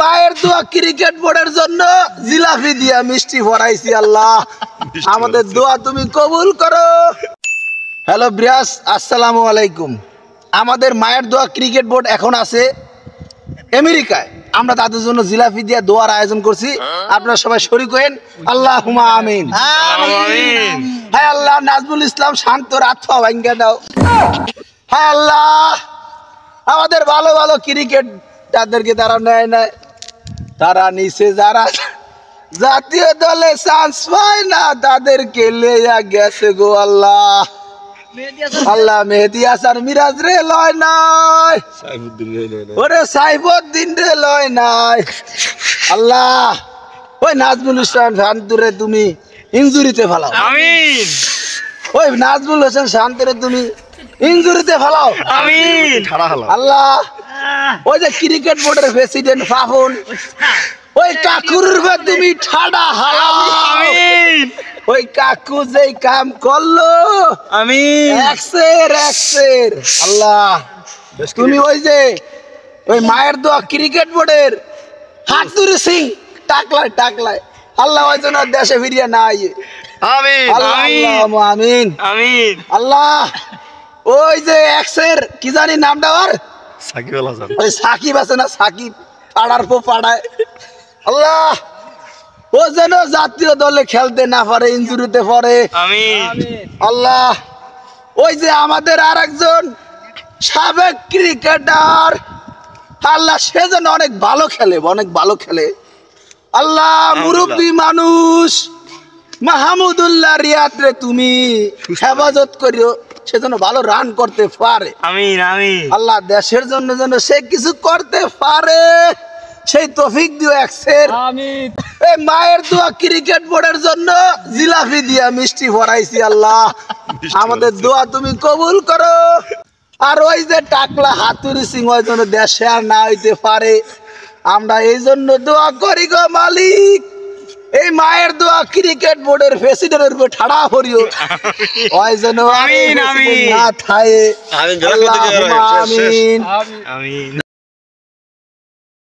মায়ের দোয়া ক্রিকেট বোর্ডের জন্য জিলাপি দিয়া মিষ্টি ভরাইছি আল্লাহ আমাদের দোয়া তুমি কবুল করো। হ্যালো ব্রিয়াস, আসসালামু আলাইকুম। আমাদের মায়ের দোয়া ক্রিকেট বোর্ড এখন আছে আমেরিকায়। আমরা তাদের জন্য জিলাপি দিয়া দোয়ার আয়োজন করছি, আপনারা সবাই শরীক হয়েন। আল্লাহুম্মা আমিন। হায় আল্লাহ, নাজমুল ইসলাম শান্ত রাত ভাঙ্গা দাও। হায় আল্লাহ, আমাদের ভালো ভালো ক্রিকেট তাদেরকে তারা নেয় নাই, তারা নিচে যারা জাতীয় দলে চান্স পায় না তাদেরকে লেয়া গেছে গো আল্লাহ। আল্লাহ মেহেদি হাসান মিরাজ রে লয় নাই, ওরে সাইফুদ্দিন রে লয় নাই। আল্লাহ ওই নাজমুল ইসলাম শান্তরে তুমি ইনজুরিতে ফেলাও। আমিন। ওই নাজমুল হোসেন শান্তরে তুমি ইনজুরিতে ফেলাও। আমিন। আল্লাহ ওই যে ক্রিকেট বোর্ডের প্রেসিডেন্ট ফাফুন, ওই কাকুর তুমি ঠাডা হালাও। আমিন। ওই কাকু যেই কাম করলো আমিন একসের আল্লাহ তুমি ওই যে ওই মায়ের দোয়া ক্রিকেট বোর্ডের হাতুরি সিং টাকলায় আল্লাহ ওই জন্য দেশে ফিরিয়ে না আইয়ে। আমিন আমিন আমিন। আল্লাহ ওই যে এক্সের কি জানি নামটা ওর সাকিব আল হাসান, ওই সাকিব আছে না, সাকিব পাড়ার পো পাড়ায় আল্লাহ ও যেন জাতীয় দলে খেলতে না পারে, ইনজুরিতে পড়ে। আমিন। আল্লাহ ওই যে আমাদের আরেকজন সাবেক ক্রিকেটার আল্লাহ সে যেন অনেক ভালো খেলে আল্লাহ মুরব্বী মানুষ মাহমুদুল্লাহ রিয়াদ রে তুমি হেফাজত করিও, সে যেন ভালো রান করতে পারে। আমিন আমিন। আল্লাহ দেশের জন্য যেন সে কিছু করতে পারে, সেই তৌফিক দিও একসের। আমিন। এই মায়ের দোয়া ক্রিকেট বোর্ডের জন্য জিলাপি দিয়া মিষ্টি ভরাইছি আল্লাহ আমাদের দোয়া তুমি কবুল করো। আর ওই যে টাকলা হাতুরি সিং ওই জন্য দেশে আর না হইতে পারে, আমরা এই জন্য দোয়া করি গো মালিক, এই মায়ের দোয়া ক্রিকেট বোর্ডের প্রেসিডেন্টের উপর ঠাড়া করিও ওই জন্য না থাকে। আমিন আমিন।